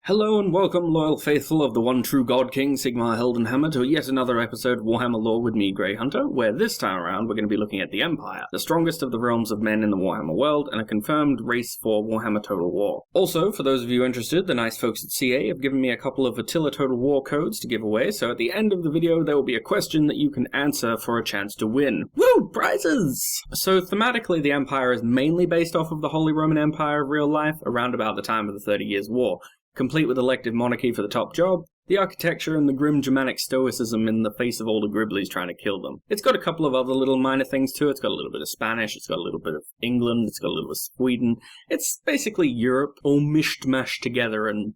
Hello and welcome, loyal faithful of the one true God King, Sigmar Heldenhammer, to yet another episode of Warhammer Lore with me, GreyHunter, where this time around we're going to be looking at the Empire, the strongest of the realms of men in the Warhammer world, and a confirmed race for Warhammer Total War. Also, for those of you interested, the nice folks at CA have given me a couple of Attila Total War codes to give away, so at the end of the video there will be a question that you can answer for a chance to win. Woo! Prizes! So thematically the Empire is mainly based off of the Holy Roman Empire of real life, around about the time of the 30 Years' War. Complete with elective monarchy for the top job, the architecture and the grim Germanic stoicism in the face of all the gribblies trying to kill them. It's got a couple of other little minor things too. It's got a little bit of Spanish, it's got a little bit of England, it's got a little bit of Sweden. It's basically Europe all mishmashed together and,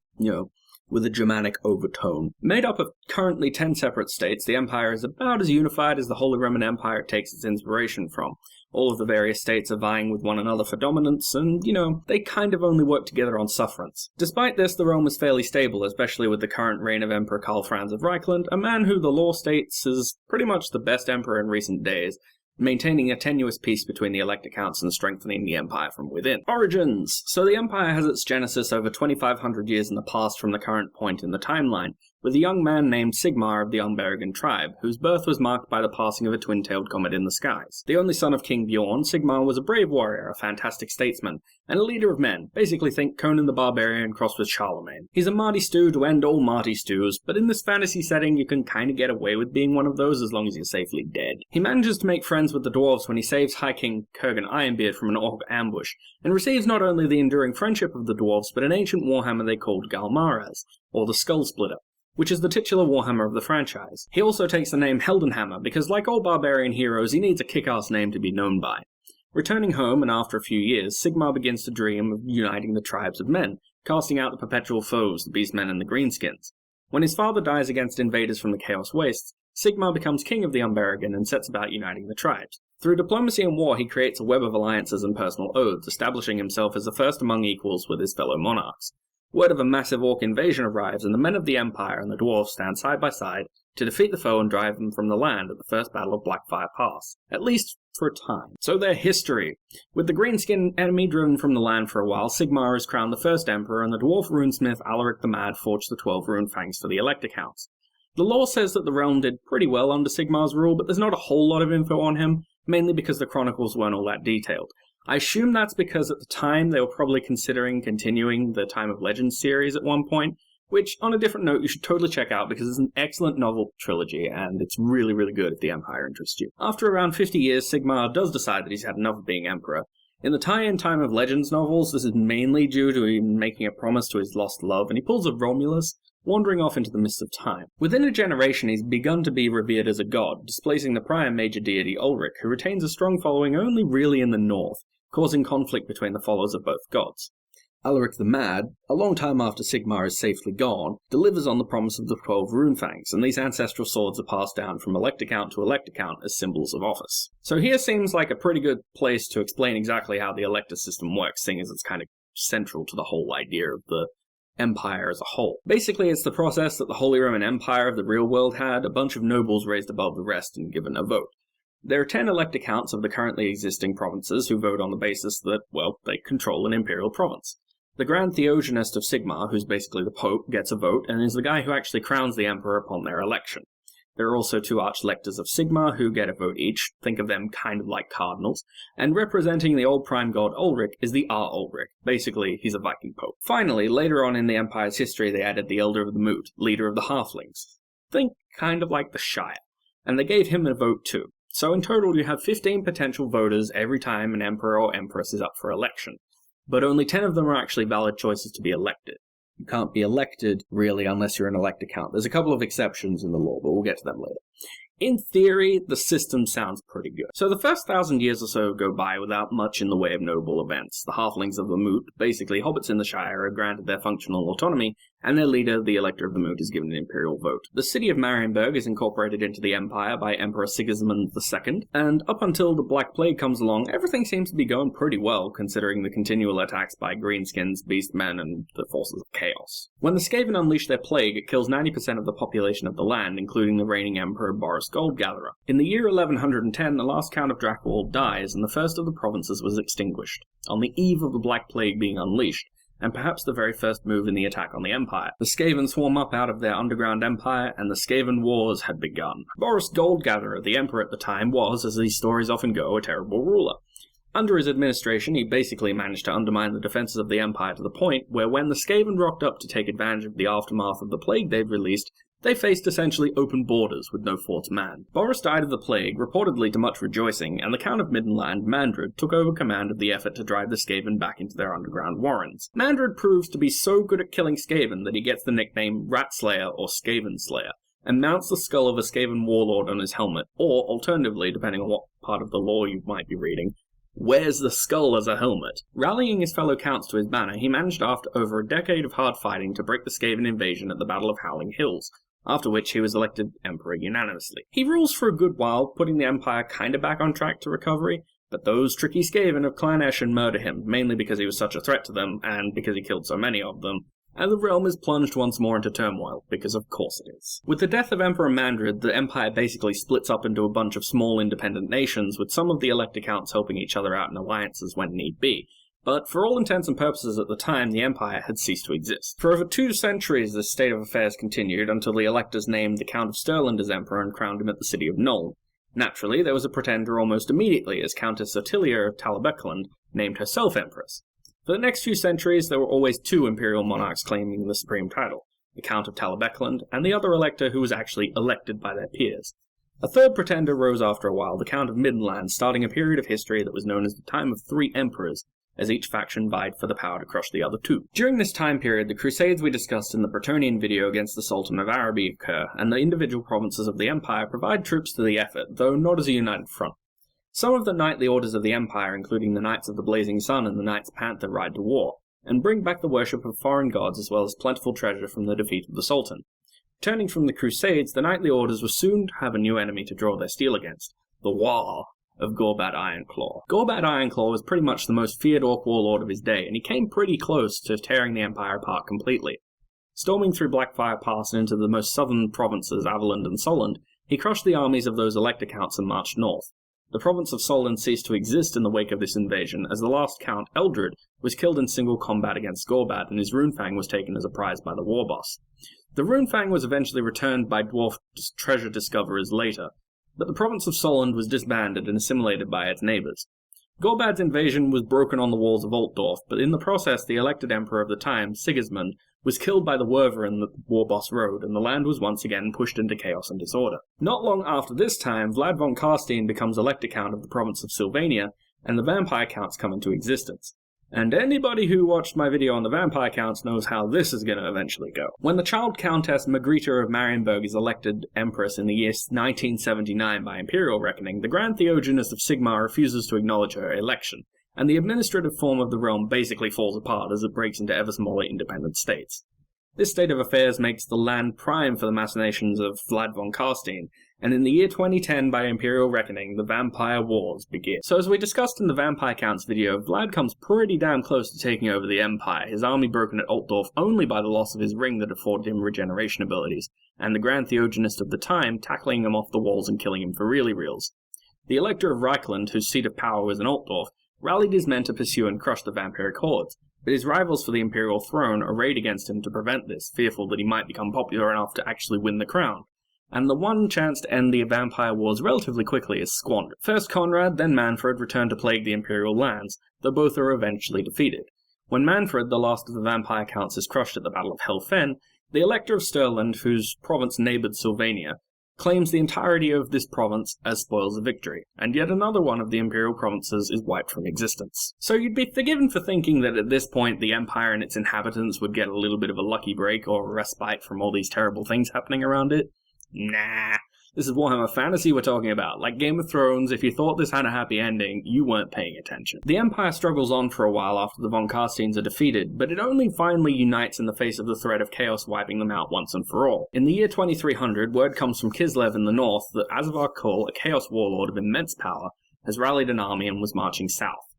with a Germanic overtone. Made up of currently 10 separate states, the Empire is about as unified as the Holy Roman Empire takes its inspiration from. All of the various states are vying with one another for dominance, and, they kind of only work together on sufferance. Despite this, the realm is fairly stable, especially with the current reign of Emperor Karl Franz of Reikland, a man who the lore states is pretty much the best emperor in recent days, maintaining a tenuous peace between the elect accounts and strengthening the Empire from within. Origins! So the Empire has its genesis over 2,500 years in the past from the current point in the timeline, with a young man named Sigmar of the Unberigan tribe, whose birth was marked by the passing of a twin-tailed comet in the skies. The only son of King Bjorn, Sigmar was a brave warrior, a fantastic statesman, and a leader of men. Basically think Conan the Barbarian crossed with Charlemagne. He's a Marty stew to end all Marty stews, but in this fantasy setting you can kinda get away with being one of those as long as you're safely dead. He manages to make friends with the dwarves when he saves High King Kurgan Ironbeard from an orc ambush, and receives not only the enduring friendship of the dwarves, but an ancient warhammer they called Galmaraz, or the Skull Splitter, which is the titular warhammer of the franchise. He also takes the name Heldenhammer because, like all barbarian heroes, he needs a kick-ass name to be known by. Returning home, and after a few years, Sigmar begins to dream of uniting the tribes of men, casting out the perpetual foes, the Beastmen and the Greenskins. When his father dies against invaders from the Chaos Wastes, Sigmar becomes king of the Unberigan and sets about uniting the tribes. Through diplomacy and war, he creates a web of alliances and personal oaths, establishing himself as the first among equals with his fellow monarchs. Word of a massive orc invasion arrives, and the men of the Empire and the dwarves stand side by side to defeat the foe and drive them from the land at the first battle of Blackfire Pass, at least for a time. So their history. With the Greenskin enemy driven from the land for a while, Sigmar is crowned the first emperor, and the dwarf runesmith Alaric the Mad forged the 12 rune fangs for the elect accounts. The lore says that the realm did pretty well under Sigmar's rule, but there's not a whole lot of info on him, mainly because the chronicles weren't all that detailed. I assume that's because at the time they were probably considering continuing the Time of Legends series at one point, which, on a different note, you should totally check out because it's an excellent novel trilogy, and it's really, really good if the Empire interests you. After around 50 years, Sigmar does decide that he's had enough of being Emperor. In the tie-in Time of Legends novels, this is mainly due to him making a promise to his lost love, and he pulls a Romulus, wandering off into the mists of time. Within a generation, he's begun to be revered as a god, displacing the prior major deity Ulrich, who retains a strong following only really in the north, causing conflict between the followers of both gods. Alaric the Mad, a long time after Sigmar is safely gone, delivers on the promise of the 12 rune fangs, and these ancestral swords are passed down from elect account to elect account as symbols of office. So here seems like a pretty good place to explain exactly how the elector system works, seeing as it's kind of central to the whole idea of the Empire as a whole. Basically, it's the process that the Holy Roman Empire of the real world had, a bunch of nobles raised above the rest and given a vote. There are 10 elect accounts of the currently existing provinces who vote on the basis that, they control an imperial province. The Grand Theogenist of Sigmar, who's basically the Pope, gets a vote and is the guy who actually crowns the Emperor upon their election. There are also 2 Archlectors of Sigmar who get a vote each, think of them kind of like cardinals, and representing the old prime god Ulrich is the Ulrich. Basically, he's a Viking Pope. Finally, later on in the Empire's history, they added the Elder of the Moot, leader of the Halflings. Think kind of like the Shire. And they gave him a vote too. So in total you have 15 potential voters every time an emperor or empress is up for election. But only 10 of them are actually valid choices to be elected. You can't be elected, really, unless you're an elect account. There's a couple of exceptions in the law, but we'll get to them later. In theory, the system sounds pretty good. So the first 1,000 years or so go by without much in the way of notable events. The halflings of the Moot, basically hobbits in the Shire, are granted their functional autonomy, and their leader, the Elector of the Moot, is given an imperial vote. The city of Marienburg is incorporated into the Empire by Emperor Sigismund II, and up until the Black Plague comes along, everything seems to be going pretty well, considering the continual attacks by Greenskins, Beastmen, and the forces of chaos. When the Skaven unleash their plague, it kills 90% of the population of the land, including the reigning Emperor Boris Goldgatherer. In the year 1110, the last Count of Drakwold dies, and the first of the provinces was extinguished. On the eve of the Black Plague being unleashed, and perhaps the very first move in the attack on the Empire. The Skaven swarm up out of their underground empire, and the Skaven Wars had begun. Boris Goldgatherer, the Emperor at the time, was, as these stories often go, a terrible ruler. Under his administration, he basically managed to undermine the defenses of the Empire to the point where when the Skaven rocked up to take advantage of the aftermath of the plague they'd released, they faced essentially open borders with no forts manned. Boris died of the plague, reportedly to much rejoicing, and the Count of Middenland, Mandred, took over command of the effort to drive the Skaven back into their underground warrens. Mandred proves to be so good at killing Skaven that he gets the nickname Ratslayer or Skaven Slayer, and mounts the skull of a Skaven warlord on his helmet, or, alternatively, depending on what part of the lore you might be reading, wears the skull as a helmet. Rallying his fellow counts to his banner, he managed after over a decade of hard fighting to break the Skaven invasion at the Battle of Howling Hills, after which he was elected emperor unanimously. He rules for a good while, putting the empire kinda back on track to recovery, but those tricky Skaven of Clan Eshen murder him, mainly because he was such a threat to them, and because he killed so many of them, and the realm is plunged once more into turmoil, because of course it is. With the death of Emperor Mandred, the empire basically splits up into a bunch of small independent nations, with some of the elector counts helping each other out in alliances when need be. But for all intents and purposes at the time, the empire had ceased to exist. For over 2 centuries this state of affairs continued until the electors named the Count of Stirland as emperor and crowned him at the city of Nuln. Naturally, there was a pretender almost immediately, as Countess Ottilia of Talib Eklund named herself empress. For the next few centuries, there were always 2 imperial monarchs claiming the supreme title, the Count of Talib Eklund and the other elector who was actually elected by their peers. A third pretender rose after a while, the Count of Middenland, starting a period of history that was known as the Time of 3 Emperors, as each faction vied for the power to crush the other 2. During this time period, the crusades we discussed in the Bretonnian video against the Sultan of Araby occur, and the individual provinces of the empire provide troops to the effort, though not as a united front. Some of the knightly orders of the empire, including the Knights of the Blazing Sun and the Knights Panther, ride to war, and bring back the worship of foreign gods as well as plentiful treasure from the defeat of the Sultan. Turning from the crusades, the knightly orders were soon to have a new enemy to draw their steel against, the War of Gorbad Ironclaw. Gorbad Ironclaw was pretty much the most feared orc warlord of his day, and he came pretty close to tearing the empire apart completely. Storming through Blackfire Pass and into the most southern provinces, Averland and Solland, he crushed the armies of those elector counts and marched north. The province of Solland ceased to exist in the wake of this invasion, as the last count, Eldred, was killed in single combat against Gorbad, and his runefang was taken as a prize by the war boss. The runefang was eventually returned by dwarf treasure discoverers later, but the province of Solland was disbanded and assimilated by its neighbours. Gorbad's invasion was broken on the walls of Altdorf, but in the process the elected emperor of the time, Sigismund, was killed by the Werverin that the war boss rode, and the land was once again pushed into chaos and disorder. Not long after this time, Vlad von Carstein becomes elector count of the province of Sylvania, and the vampire counts come into existence. And anybody who watched my video on the vampire counts knows how this is going to eventually go. When the child countess Margreta of Marienburg is elected empress in the year 1979 by Imperial reckoning, the Grand Theogenist of Sigmar refuses to acknowledge her election, and the administrative form of the realm basically falls apart as it breaks into ever smaller independent states. This state of affairs makes the land prime for the machinations of Vlad von Carstein, and in the year 2010, by Imperial reckoning, the Vampire Wars begin. So as we discussed in the Vampire Counts video, Vlad comes pretty damn close to taking over the Empire, his army broken at Altdorf only by the loss of his ring that afforded him regeneration abilities, and the Grand Theogenist of the time tackling him off the walls and killing him for reals. The Elector of Reikland, whose seat of power was in Altdorf, rallied his men to pursue and crush the vampiric hordes, but his rivals for the imperial throne arrayed against him to prevent this, fearful that he might become popular enough to actually win the crown. And the one chance to end the vampire wars relatively quickly is squandered. First Conrad, then Manfred return to plague the imperial lands, though both are eventually defeated. When Manfred, the last of the vampire counts, is crushed at the Battle of Helfen, the Elector of Stirland, whose province neighboured Sylvania, claims the entirety of this province as spoils of victory, and yet another one of the imperial provinces is wiped from existence. So you'd be forgiven for thinking that at this point the empire and its inhabitants would get a little bit of a lucky break or a respite from all these terrible things happening around it. Nah. This is Warhammer Fantasy we're talking about. Like Game of Thrones, if you thought this had a happy ending, you weren't paying attention. The Empire struggles on for a while after the von Carsteins are defeated, but it only finally unites in the face of the threat of chaos wiping them out once and for all. In the year 2300, word comes from Kislev in the north that Azavar Kul, a chaos warlord of immense power, has rallied an army and was marching south.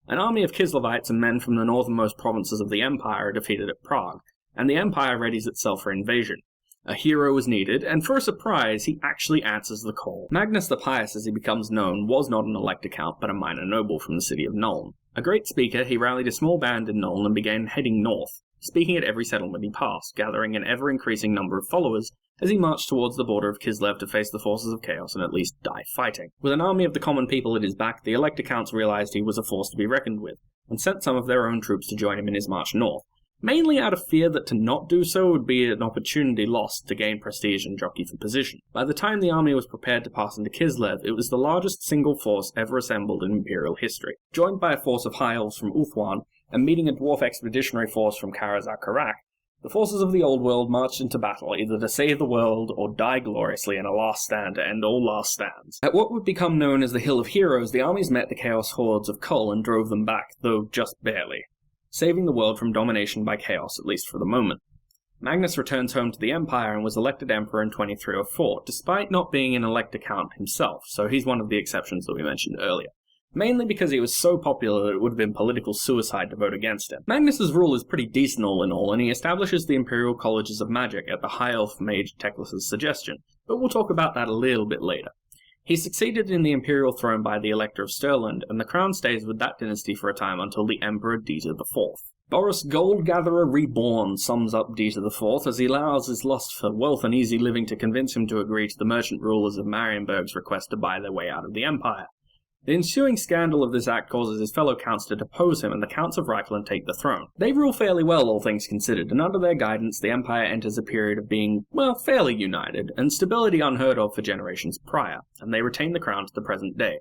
An army of Kislevites and men from the northernmost provinces of the Empire are defeated at Prague, and the Empire readies itself for invasion. A hero is needed, and for a surprise, he actually answers the call. Magnus the Pious, as he becomes known, was not an elector count, but a minor noble from the city of Nuln. A great speaker, he rallied a small band in Nordland and began heading north, speaking at every settlement he passed, gathering an ever-increasing number of followers as he marched towards the border of Kislev to face the forces of chaos and at least die fighting. With an army of the common people at his back, the Elector Counts realized he was a force to be reckoned with, and sent some of their own troops to join him in his march north, mainly out of fear that to not do so would be an opportunity lost to gain prestige and jockey for position. By the time the army was prepared to pass into Kislev, it was the largest single force ever assembled in Imperial history. Joined by a force of high elves from Ulthuan, and meeting a dwarf expeditionary force from Karazak-Karak, the forces of the Old World marched into battle either to save the world or die gloriously in a last stand to end all last stands. At what would become known as the Hill of Heroes, the armies met the Chaos hordes of Karl and drove them back, though just barely, saving the world from domination by chaos, at least for the moment. Magnus returns home to the Empire and was elected Emperor in 2304, despite not being an Elector Count himself, so he's one of the exceptions that we mentioned earlier. Mainly because he was so popular that it would have been political suicide to vote against him. Magnus's rule is pretty decent all in all, and he establishes the Imperial Colleges of Magic at the High Elf Mage Teclis's suggestion, but we'll talk about that a little bit later. He succeeded in the Imperial throne by the Elector of Stirland, and the crown stays with that dynasty for a time until the Emperor Dieter IV. Boris Goldgatherer Reborn sums up Dieter IV as he allows his lust for wealth and easy living to convince him to agree to the merchant rulers of Marienburg's request to buy their way out of the Empire. The ensuing scandal of this act causes his fellow counts to depose him, and the Counts of Reikland take the throne. They rule fairly well, all things considered, and under their guidance the Empire enters a period of being, well, fairly united, and stability unheard of for generations prior, and they retain the crown to the present day.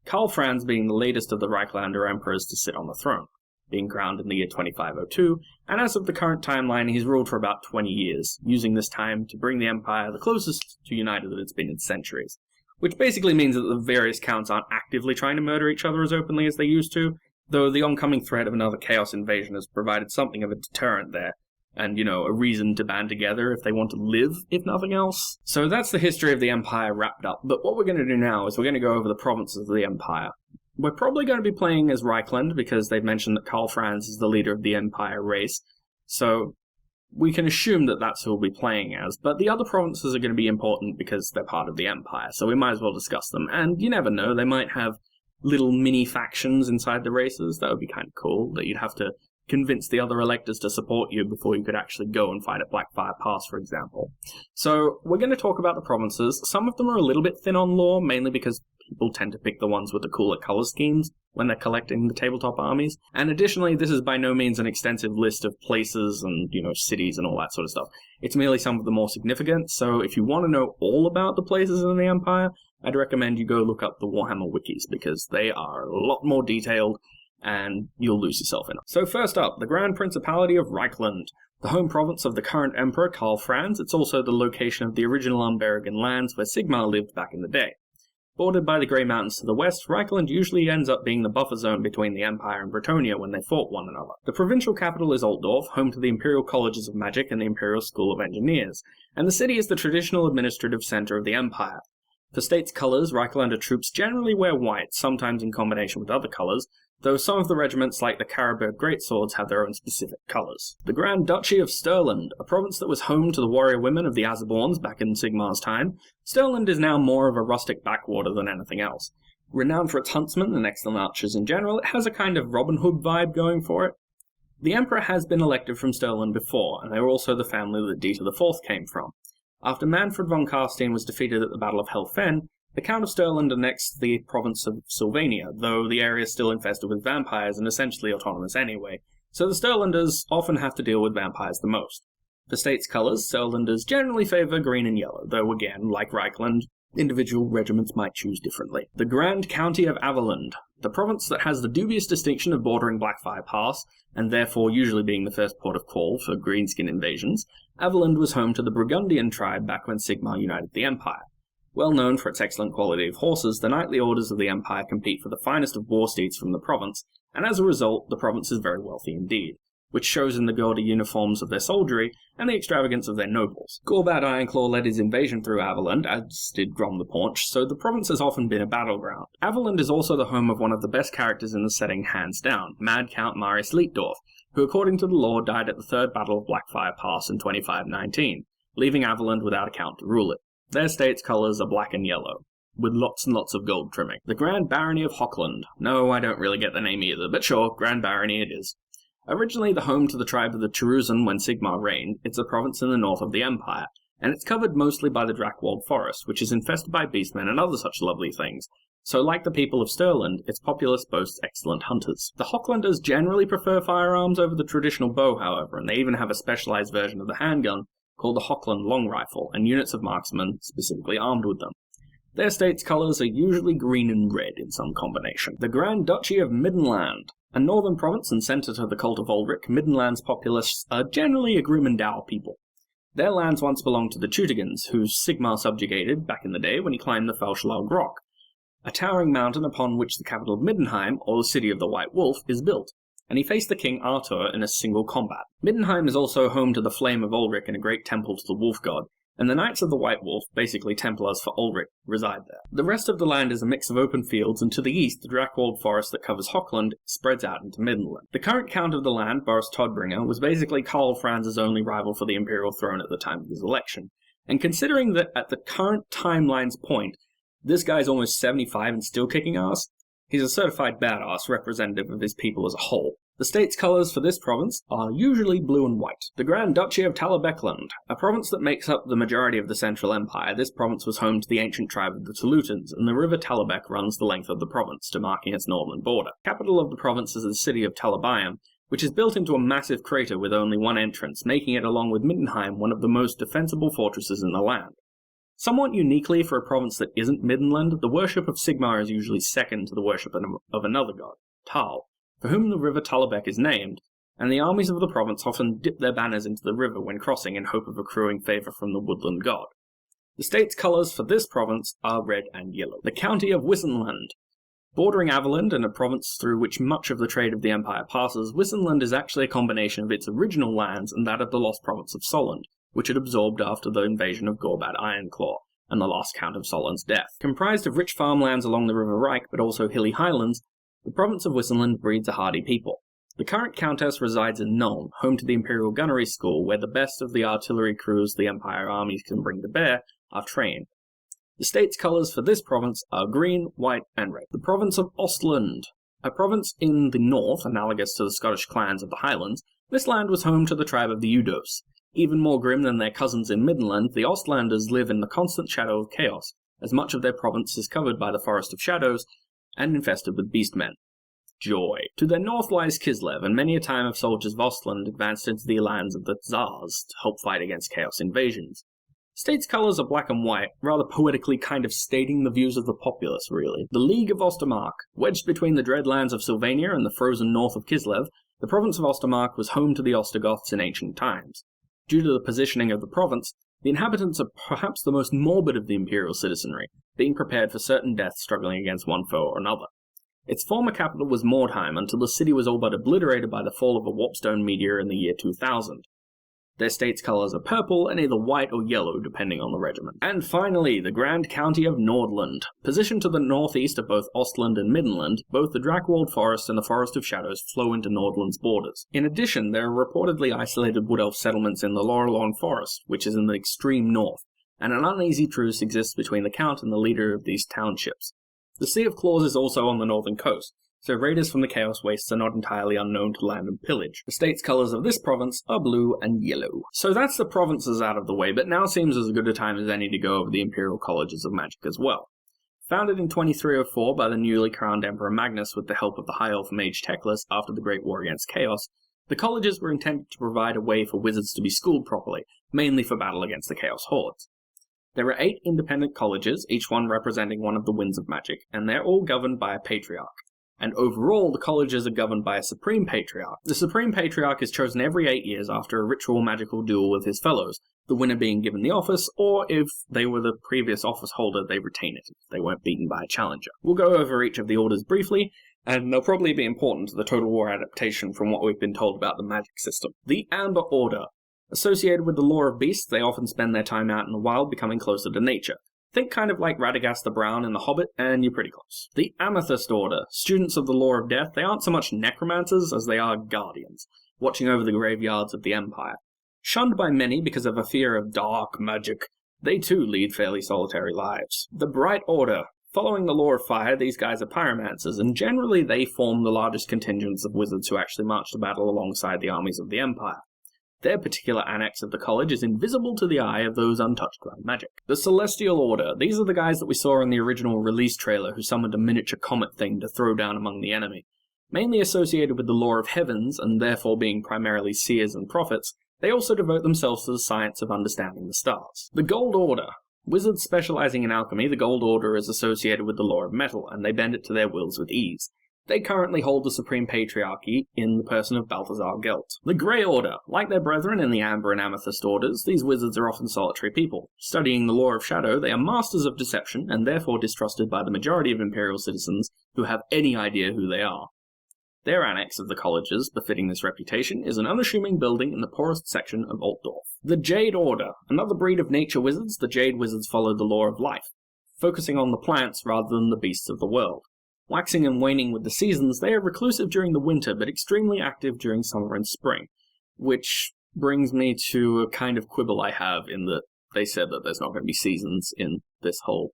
Karl Franz being the latest of the Reiklander emperors to sit on the throne, being crowned in the year 2502, and as of the current timeline he's ruled for about 20 years, using this time to bring the Empire the closest to united that it's been in centuries. Which basically means that the various counts aren't actively trying to murder each other as openly as they used to, though the oncoming threat of another chaos invasion has provided something of a deterrent there, and, a reason to band together if they want to live, if nothing else. So that's the history of the Empire wrapped up, but what we're going to do now is we're going to go over the provinces of the Empire. We're probably going to be playing as Reikland, because they've mentioned that Karl Franz is the leader of the Empire race, so we can assume that that's who we'll be playing as, but the other provinces are going to be important because they're part of the Empire, so we might as well discuss them. And you never know, they might have little mini-factions inside the races. That would be kind of cool, that you'd have to convince the other electors to support you before you could actually go and fight at Blackfire Pass, for example. So we're going to talk about the provinces. Some of them are a little bit thin on lore, mainly because people tend to pick the ones with the cooler color schemes when they're collecting the tabletop armies. And additionally, this is by no means an extensive list of places and, cities and all that sort of stuff. It's merely some of the more significant, so if you want to know all about the places in the Empire, I'd recommend you go look up the Warhammer wikis, because they are a lot more detailed, and you'll lose yourself in it. So first up, the Grand Principality of Reikland, the home province of the current Emperor Karl Franz. It's also the location of the original Unbergen lands where Sigmar lived back in the day. Bordered by the Grey Mountains to the west, Reikland usually ends up being the buffer zone between the Empire and Bretonnia when they fought one another. The provincial capital is Altdorf, home to the Imperial Colleges of Magic and the Imperial School of Engineers, and the city is the traditional administrative centre of the Empire. For state's colours, Reiklander troops generally wear white, sometimes in combination with other colours, though some of the regiments like the Karaberg Greatswords have their own specific colours. The Grand Duchy of Stirland, a province that was home to the warrior women of the Azerborns back in Sigmar's time, Stirland is now more of a rustic backwater than anything else. Renowned for its huntsmen and excellent archers in general, it has a kind of Robin Hood vibe going for it. The Emperor has been elected from Stirland before, and they were also the family that Dieter IV came from. After Manfred von Carstein was defeated at the Battle of Helfen, the Count of Stirland annexed the province of Sylvania, though the area is still infested with vampires and essentially autonomous anyway, so the Stirlanders often have to deal with vampires the most. For state's colours, Stirlanders generally favour green and yellow, though again, like Reikland, individual regiments might choose differently. The Grand County of Averland, the province that has the dubious distinction of bordering Blackfire Pass, and therefore usually being the first port of call for greenskin invasions. Averland was home to the Burgundian tribe back when Sigmar united the Empire. Well known for its excellent quality of horses, the knightly orders of the Empire compete for the finest of war steeds from the province, and as a result, the province is very wealthy indeed, which shows in the gaudy uniforms of their soldiery and the extravagance of their nobles. Gorbad Ironclaw led his invasion through Averland, as did Grom the Paunch, so the province has often been a battleground. Averland is also the home of one of the best characters in the setting hands down, Mad Count Marius Leitdorf, who according to the lore died at the Third Battle of Blackfire Pass in 2519, leaving Averland without a count to rule it. Their state's colours are black and yellow. with lots and lots of gold trimming. The Grand Barony of Auckland. No, I don't really get the name either, but sure, Grand Barony it is. Originally the home to the tribe of the Cherusson when Sigmar reigned, it's a province in the north of the Empire, and it's covered mostly by the Drakwold Forest, which is infested by beastmen and other such lovely things. So like the people of Stirland, its populace boasts excellent hunters. The Hochlanders generally prefer firearms over the traditional bow, however, and they even have a specialized version of the handgun called the Hochland Long Rifle, and units of marksmen specifically armed with them. Their state's colours are usually green and red in some combination. The Grand Duchy of Middenland. A northern province and centre to the cult of Ulrich, Middenland's populace are generally a grim and dour people. Their lands once belonged to the Teutigans, who Sigmar subjugated back in the day when he climbed the Felschlaug Rock, a towering mountain upon which the capital of Middenheim, or the City of the White Wolf, is built, and he faced the king Artur in a single combat. Middenheim is also home to the Flame of Ulrich and a great temple to the Wolf God, and the Knights of the White Wolf, basically Templars for Ulrich, reside there. The rest of the land is a mix of open fields, and to the east, the Drakwold Forest that covers Auckland spreads out into Middenland. The current count of the land, Boris Todbringer, was basically Karl Franz's only rival for the imperial throne at the time of his election, and considering that at the current timeline's point, this guy's almost 75 and still kicking ass, he's a certified badass representative of his people as a whole. The state's colours for this province are usually blue and white. The Grand Duchy of Talib, Eklund. A province that makes up the majority of the Central Empire, this province was home to the ancient tribe of the Tulutans, and the river Talibek runs the length of the province, demarking its northern border. Capital of the province is the city of Talibayam, which is built into a massive crater with only one entrance, making it, along with Middenheim, one of the most defensible fortresses in the land. Somewhat uniquely for a province that isn't Middenland, the worship of Sigmar is usually second to the worship of another god, Tal, for whom the river Talibek is named, and the armies of the province often dip their banners into the river when crossing in hope of accruing favour from the woodland god. The state's colours for this province are red and yellow. The county of Wissenland. Bordering Averland and a province through which much of the trade of the empire passes, Wissenland is actually a combination of its original lands and that of the lost province of Solland, which it absorbed after the invasion of Gorbad Ironclaw, and the last count of Solon's death. Comprised of rich farmlands along the River Reik, but also hilly highlands, the province of Wissenland breeds a hardy people. The current countess resides in Nuln, home to the Imperial Gunnery School, where the best of the artillery crews the Empire armies can bring to bear are trained. The state's colours for this province are green, white, and red. The province of Ausland. A province in the north, analogous to the Scottish clans of the Highlands, this land was home to the tribe of the Udos. Even more grim than their cousins in Middenland, the Ostlanders live in the constant shadow of chaos, as much of their province is covered by the Forest of Shadows and infested with beastmen. Joy. To their north lies Kislev, and many a time have soldiers of Ostland advanced into the lands of the Tsars to help fight against chaos invasions. State's colours are black and white, rather poetically kind of stating the views of the populace, really. The League of Ostermark. Wedged between the dreadlands of Sylvania and the frozen north of Kislev, the province of Ostermark was home to the Ostrogoths in ancient times. Due to the positioning of the province, the inhabitants are perhaps the most morbid of the imperial citizenry, being prepared for certain death struggling against one foe or another. Its former capital was Mordheim until the city was all but obliterated by the fall of a warpstone meteor in the year 2000. Their state's colours are purple and either white or yellow depending on the regiment. And finally, the Grand County of Nordland. Positioned to the northeast of both Ostland and Middenland, both the Drakwold Forest and the Forest of Shadows flow into Nordland's borders. In addition, there are reportedly isolated wood elf settlements in the Lorelorn Forest, which is in the extreme north, and an uneasy truce exists between the Count and the leader of these townships. The Sea of Claws is also on the northern coast, so raiders from the Chaos Wastes are not entirely unknown to land and pillage. The state's colours of this province are blue and yellow. So that's the provinces out of the way, but now seems as good a time as any to go over the Imperial Colleges of Magic as well. Founded in 2304 by the newly crowned Emperor Magnus with the help of the High Elf Mage Teclis after the Great War against Chaos, the colleges were intended to provide a way for wizards to be schooled properly, mainly for battle against the Chaos Hordes. There are 8 independent colleges, each one representing one of the winds of magic, and they're all governed by a patriarch. And overall, the colleges are governed by a Supreme Patriarch. The Supreme Patriarch is chosen every 8 years after a ritual magical duel with his fellows, the winner being given the office, or if they were the previous office holder, they retain it if they weren't beaten by a challenger. We'll go over each of the orders briefly, and they'll probably be important to the Total War adaptation from what we've been told about the magic system. The Amber Order. Associated with the lore of beasts, they often spend their time out in the wild, becoming closer to nature. Think kind of like Radagast the Brown in The Hobbit, and you're pretty close. The Amethyst Order. Students of the lore of death, they aren't so much necromancers as they are guardians, watching over the graveyards of the Empire. Shunned by many because of a fear of dark magic, They too lead fairly solitary lives. The Bright Order. Following the law of fire, these guys are pyromancers, and generally they form the largest contingents of wizards who actually march to battle alongside the armies of the Empire. Their particular annex of the college is invisible to the eye of those untouched by magic. The Celestial Order. These are the guys that we saw in the original release trailer who summoned a miniature comet thing to throw down among the enemy. Mainly associated with the law of heavens, and therefore being primarily seers and prophets, they also devote themselves to the science of understanding the stars. The Gold Order. Wizards specializing in alchemy, the Gold Order is associated with the law of metal, and they bend it to their wills with ease. They currently hold the Supreme Patriarchy in the person of Balthasar Guilts. The Grey Order. Like their brethren in the Amber and Amethyst Orders, these wizards are often solitary people. Studying the law of shadow, they are masters of deception, and therefore distrusted by the majority of Imperial citizens who have any idea who they are. Their annex of the colleges, befitting this reputation, is an unassuming building in the poorest section of Altdorf. The Jade Order. Another breed of nature wizards, the Jade wizards follow the law of life, focusing on the plants rather than the beasts of the world. Waxing and waning with the seasons, they are reclusive during the winter, but extremely active during summer and spring. Which brings me to a kind of quibble I have in that they said that there's not going to be seasons in this whole,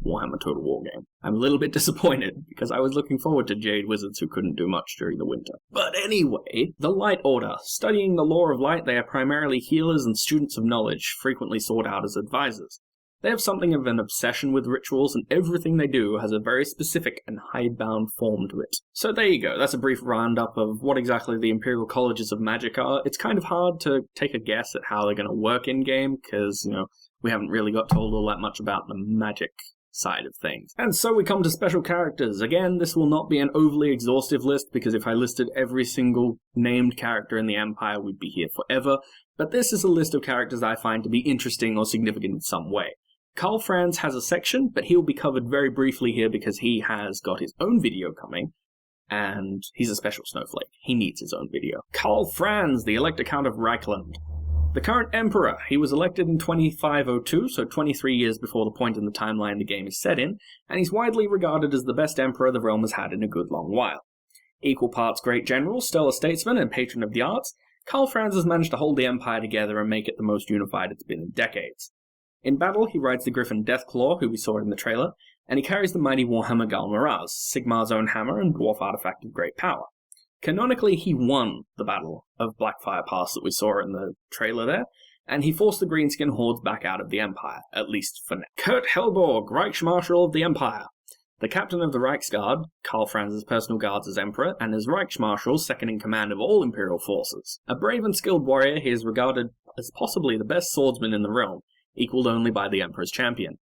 Warhammer Total War game. I'm a little bit disappointed, because I was looking forward to Jade wizards who couldn't do much during the winter. But anyway, the Light Order. Studying the law of light, they are primarily healers and students of knowledge, frequently sought out as advisors. They have something of an obsession with rituals, and everything they do has a very specific and hidebound form to it. So there you go, that's a brief roundup of what exactly the Imperial Colleges of Magic are. It's kind of hard to take a guess at how they're going to work in-game, because, we haven't really got told all that much about the magic side of things. And so we come to special characters. Again, this will not be an overly exhaustive list, because if I listed every single named character in the Empire, we'd be here forever. But this is a list of characters I find to be interesting or significant in some way. Karl Franz has a section, but he'll be covered very briefly here because he has got his own video coming, and he's a special snowflake. He needs his own video. Karl Franz, the Elector Count of Reikland. The current Emperor. He was elected in 2502, so 23 years before the point in the timeline the game is set in, and he's widely regarded as the best Emperor the realm has had in a good long while. Equal parts great general, stellar statesman, and patron of the arts, Karl Franz has managed to hold the Empire together and make it the most unified it's been in decades. In battle, he rides the Griffin Deathclaw, who we saw in the trailer, and he carries the mighty Warhammer Galmaraz, Sigmar's own hammer and dwarf artifact of great power. Canonically, he won the Battle of Blackfire Pass that we saw in the trailer there, and he forced the Greenskin hordes back out of the Empire, at least for now. Kurt Helborg, Reichsmarschall of the Empire. The captain of the Reichsguard, Karl Franz's personal guards as Emperor, and his Reichsmarschall, second in command of all Imperial forces. A brave and skilled warrior, he is regarded as possibly the best swordsman in the realm, equalled only by the Emperor's champion.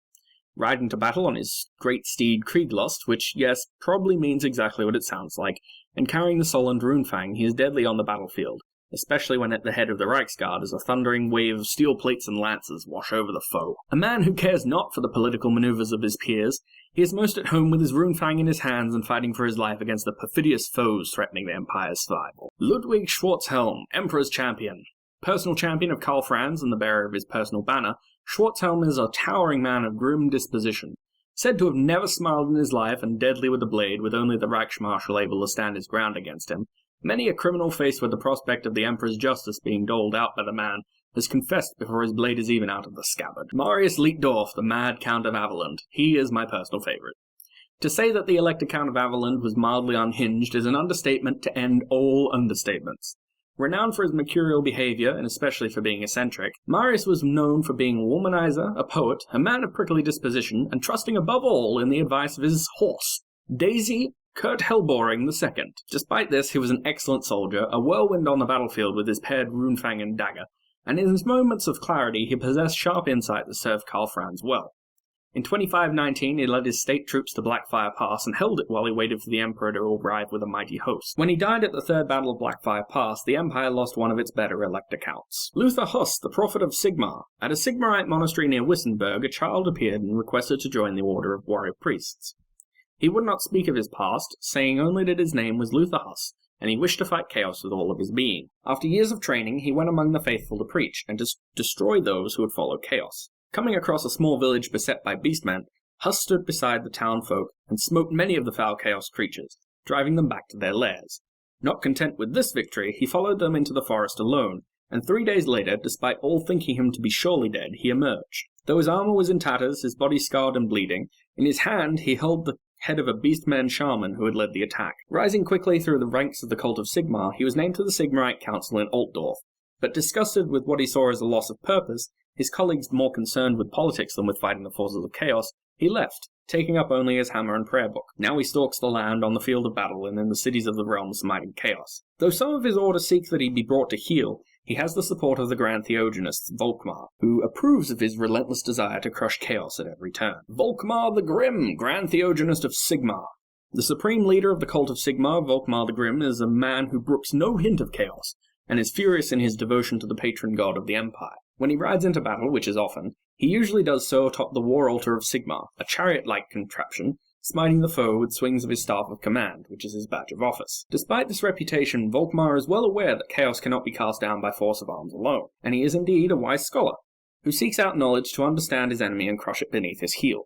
Riding to battle on his great steed Krieglust, which, yes, probably means exactly what it sounds like, and carrying the Solent Runefang, he is deadly on the battlefield, especially when at the head of the Reichsguard as a thundering wave of steel plates and lances wash over the foe. A man who cares not for the political maneuvers of his peers, he is most at home with his Runefang in his hands and fighting for his life against the perfidious foes threatening the Empire's survival. Ludwig Schwarzhelm, Emperor's champion. Personal champion of Karl Franz and the bearer of his personal banner, Schwarzhelm is a towering man of grim disposition, said to have never smiled in his life and deadly with the blade, with only the Reichsmarschall able to stand his ground against him. Many a criminal faced with the prospect of the Emperor's justice being doled out by the man has confessed before his blade is even out of the scabbard. Marius Lietdorf, the Mad Count of Averland. He is my personal favourite. To say that the Elector Count of Averland was mildly unhinged is an understatement to end all understatements. Renowned for his mercurial behaviour, and especially for being eccentric, Marius was known for being a womanizer, a poet, a man of prickly disposition, and trusting above all in the advice of his horse, Daisy Kurt Helboring II. Despite this, he was an excellent soldier, a whirlwind on the battlefield with his paired runefang and dagger, and in his moments of clarity he possessed sharp insight that served Karl Franz well. In 2519, he led his state troops to Blackfire Pass and held it while he waited for the Emperor to arrive with a mighty host. When he died at the Third Battle of Blackfire Pass, the Empire lost one of its better Elector Counts. Luther Huss, the Prophet of Sigmar. At a Sigmarite monastery near Wissenberg, a child appeared and requested to join the Order of Warrior Priests. He would not speak of his past, saying only that his name was Luther Huss, and he wished to fight chaos with all of his being. After years of training, he went among the faithful to preach, and to destroy those who would follow chaos. Coming across a small village beset by Beastmen, Huss stood beside the townfolk and smote many of the foul chaos creatures, driving them back to their lairs. Not content with this victory, he followed them into the forest alone, and 3 days later, despite all thinking him to be surely dead, he emerged. Though his armor was in tatters, his body scarred and bleeding, in his hand he held the head of a Beastmen shaman who had led the attack. Rising quickly through the ranks of the cult of Sigmar, he was named to the Sigmarite Council in Altdorf, but disgusted with what he saw as a loss of purpose, his colleagues more concerned with politics than with fighting the forces of chaos, he left, taking up only his hammer and prayer book. Now he stalks the land on the field of battle and in the cities of the realm smiting chaos. Though some of his order seek that he be brought to heel, he has the support of the Grand Theogonist, Volkmar, who approves of his relentless desire to crush chaos at every turn. Volkmar the Grim, Grand Theogonist of Sigmar. The supreme leader of the cult of Sigmar, Volkmar the Grim, is a man who brooks no hint of chaos, and is furious in his devotion to the patron god of the Empire. When he rides into battle, which is often, he usually does so atop the war altar of Sigmar, a chariot-like contraption, smiting the foe with swings of his staff of command, which is his badge of office. Despite this reputation, Volkmar is well aware that chaos cannot be cast down by force of arms alone, and he is indeed a wise scholar, who seeks out knowledge to understand his enemy and crush it beneath his heel.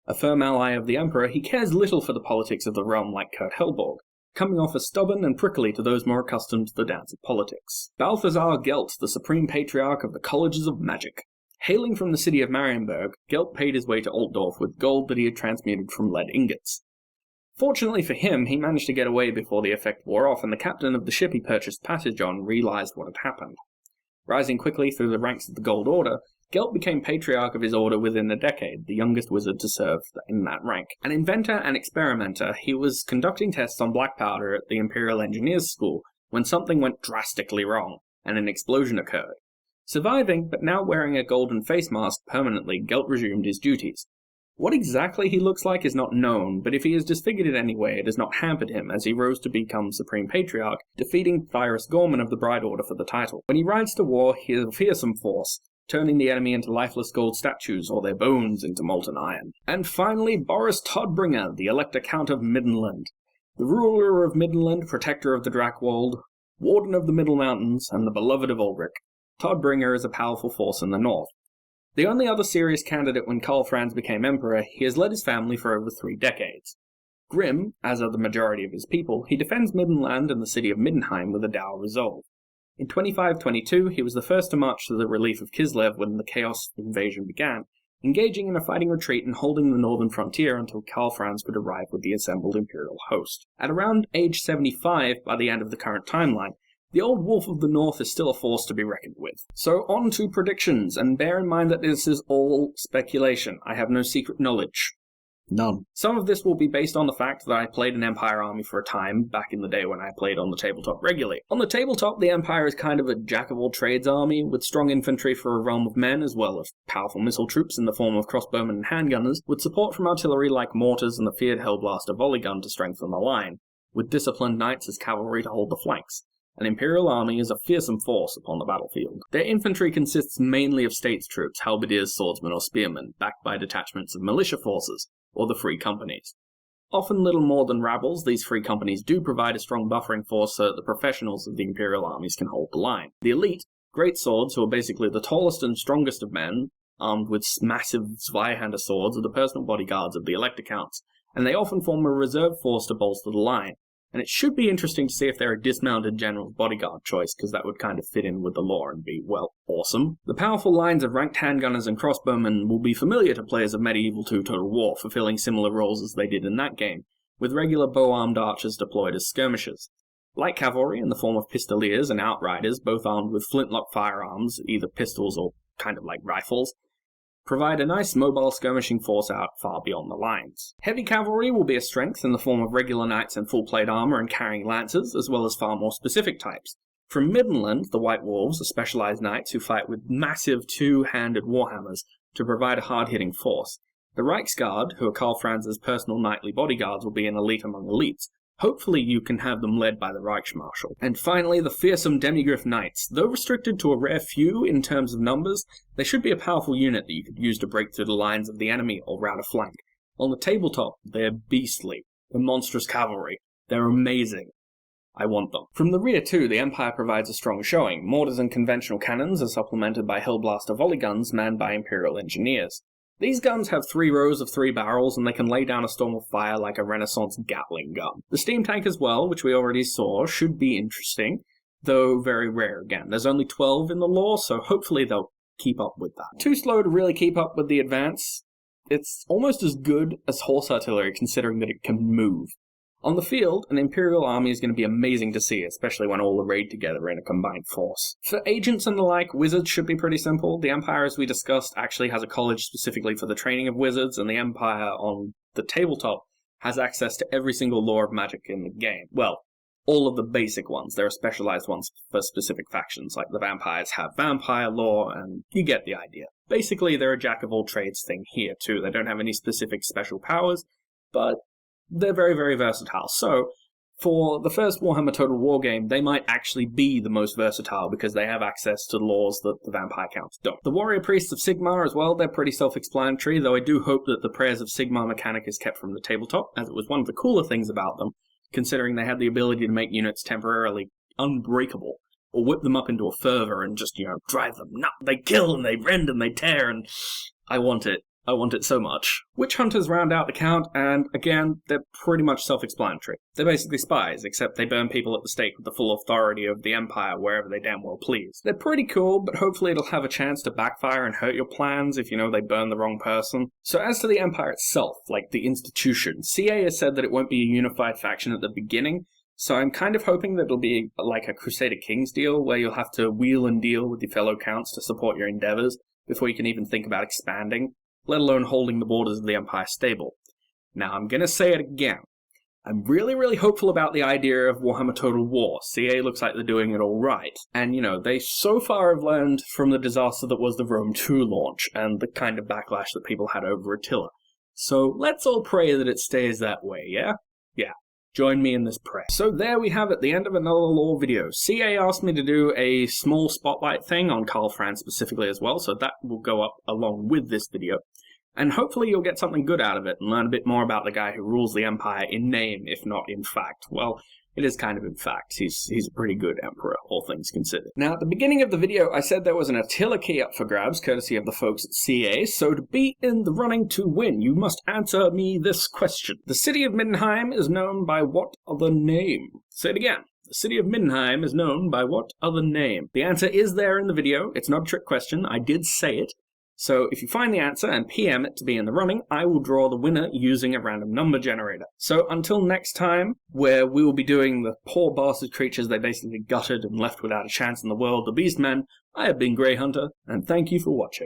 A firm ally of the Emperor, he cares little for the politics of the realm like Kurt Helborg, coming off as stubborn and prickly to those more accustomed to the dance of politics. Balthasar Guilts, the supreme patriarch of the Colleges of Magic. Hailing from the city of Marienburg, Guilt paid his way to Altdorf with gold that he had transmuted from lead ingots. Fortunately for him, he managed to get away before the effect wore off, and the captain of the ship he purchased passage on realized what had happened. Rising quickly through the ranks of the Gold Order, Guilt became patriarch of his order within a decade, the youngest wizard to serve in that rank. An inventor and experimenter, he was conducting tests on black powder at the Imperial Engineers School when something went drastically wrong, and an explosion occurred. Surviving, but now wearing a golden face mask permanently, Guilt resumed his duties. What exactly he looks like is not known, but if he is disfigured in any way, it has not hampered him, as he rose to become Supreme Patriarch, defeating Thyrus Gorman of the Bride Order for the title. When he rides to war, he is a fearsome force, turning the enemy into lifeless gold statues or their bones into molten iron. And finally, Boris Todbringer, the Elector Count of Middenland. The ruler of Middenland, protector of the Drakwold, warden of the Middle Mountains, and the beloved of Ulrich. Todbringer is a powerful force in the north. The only other serious candidate when Karl Franz became emperor, he has led his family for over 3 decades. Grim, as are the majority of his people, he defends Middenland and the city of Middenheim with a dour resolve. In 2522, he was the first to march to the relief of Kislev when the Chaos invasion began, engaging in a fighting retreat and holding the northern frontier until Karl Franz could arrive with the assembled Imperial host. At around age 75, by the end of the current timeline, the old wolf of the north is still a force to be reckoned with. So on to predictions, and bear in mind that this is all speculation. I have no secret knowledge. None. Some of this will be based on the fact that I played an Empire army for a time, back in the day when I played on the tabletop regularly. On the tabletop, the Empire is kind of a jack-of-all-trades army, with strong infantry for a realm of men, as well as powerful missile troops in the form of crossbowmen and handgunners, with support from artillery like mortars and the feared Hellblaster volley gun to strengthen the line, with disciplined knights as cavalry to hold the flanks. An Imperial army is a fearsome force upon the battlefield. Their infantry consists mainly of states troops, halberdiers, swordsmen, or spearmen, backed by detachments of militia forces, or the free companies. Often little more than rabbles, these free companies do provide a strong buffering force so that the professionals of the Imperial armies can hold the line. The elite, great swords, who are basically the tallest and strongest of men, armed with massive Zweihander swords, are the personal bodyguards of the Elector Counts, and they often form a reserve force to bolster the line. And it should be interesting to see if they're a dismounted general's bodyguard choice, because that would kind of fit in with the lore and be, well, awesome. The powerful lines of ranked handgunners and crossbowmen will be familiar to players of Medieval 2 Total War, fulfilling similar roles as they did in that game, with regular bow-armed archers deployed as skirmishers. Light cavalry in the form of pistoliers and outriders, both armed with flintlock firearms, either pistols or kind of like rifles, provide a nice mobile skirmishing force out far beyond the lines. Heavy cavalry will be a strength in the form of regular knights in full plate armor and carrying lances, as well as far more specific types. From Middenland, the White Wolves are specialized knights who fight with massive two-handed warhammers to provide a hard-hitting force. The Reichsguard, who are Karl Franz's personal knightly bodyguards, will be an elite among elites. Hopefully you can have them led by the Reichsmarschall. And finally, the fearsome Demigryph Knights. Though restricted to a rare few in terms of numbers, they should be a powerful unit that you could use to break through the lines of the enemy or rout a flank. On the tabletop, they're beastly. They're monstrous cavalry. They're amazing. I want them. From the rear too, the Empire provides a strong showing. Mortars and conventional cannons are supplemented by Hellblaster volley guns manned by Imperial engineers. These guns have 3 rows of 3 barrels, and they can lay down a storm of fire like a Renaissance Gatling gun. The steam tank as well, which we already saw, should be interesting. though very rare again. There's only 12 in the lore, so hopefully they'll keep up with that. Too slow to really keep up with the advance. It's almost as good as horse artillery, considering that it can move. On the field, an Imperial army is going to be amazing to see, especially when all are raid together in a combined force. For agents and the like, wizards should be pretty simple. The Empire, as we discussed, actually has a college specifically for the training of wizards, and the Empire on the tabletop has access to every single lore of magic in the game. Well, all of the basic ones. There are specialized ones for specific factions, like the vampires have vampire lore, and you get the idea. Basically, they're a jack-of-all-trades thing here, too. They don't have any specific special powers, but they're very, very versatile. So, for the first Warhammer Total War game, they might actually be the most versatile because they have access to laws that the vampire counts don't. The warrior priests of Sigmar as well, they're pretty self-explanatory, though I do hope that the prayers of Sigmar mechanic is kept from the tabletop, as it was one of the cooler things about them, considering they had the ability to make units temporarily unbreakable, or whip them up into a fervor and just, drive them nuts. They kill and they rend and they tear, and I want it. I want it so much. Witch hunters round out the count, and again, they're pretty much self-explanatory. They're basically spies, except they burn people at the stake with the full authority of the Empire wherever they damn well please. They're pretty cool, but hopefully it'll have a chance to backfire and hurt your plans if they burn the wrong person. So as to the Empire itself, like the institution, CA has said that it won't be a unified faction at the beginning, so I'm kind of hoping that it'll be like a Crusader Kings deal, where you'll have to wheel and deal with your fellow counts to support your endeavors before you can even think about expanding, let alone holding the borders of the Empire stable. Now, I'm going to say it again. I'm really, really hopeful about the idea of Warhammer Total War. CA looks like they're doing it all right. And, they so far have learned from the disaster that was the Rome 2 launch, and the kind of backlash that people had over Attila. So let's all pray that it stays that way, yeah? Yeah. Join me in this prayer. So there we have it, the end of another lore video. CA asked me to do a small spotlight thing on Karl Franz specifically as well, so that will go up along with this video. And hopefully you'll get something good out of it and learn a bit more about the guy who rules the Empire in name, if not in fact. Well, it is kind of in fact. He's a pretty good emperor, all things considered. Now, at the beginning of the video, I said there was an Attila key up for grabs, courtesy of the folks at CA, so to be in the running to win, you must answer me this question. The city of Middenheim is known by what other name? Say it again. The city of Middenheim is known by what other name? The answer is there in the video. It's not a trick question. I did say it. So if you find the answer and PM it to be in the running, I will draw the winner using a random number generator. So until next time, where we will be doing the poor bastard creatures they basically gutted and left without a chance in the world, the Beastmen, I have been GreyHunter, and thank you for watching.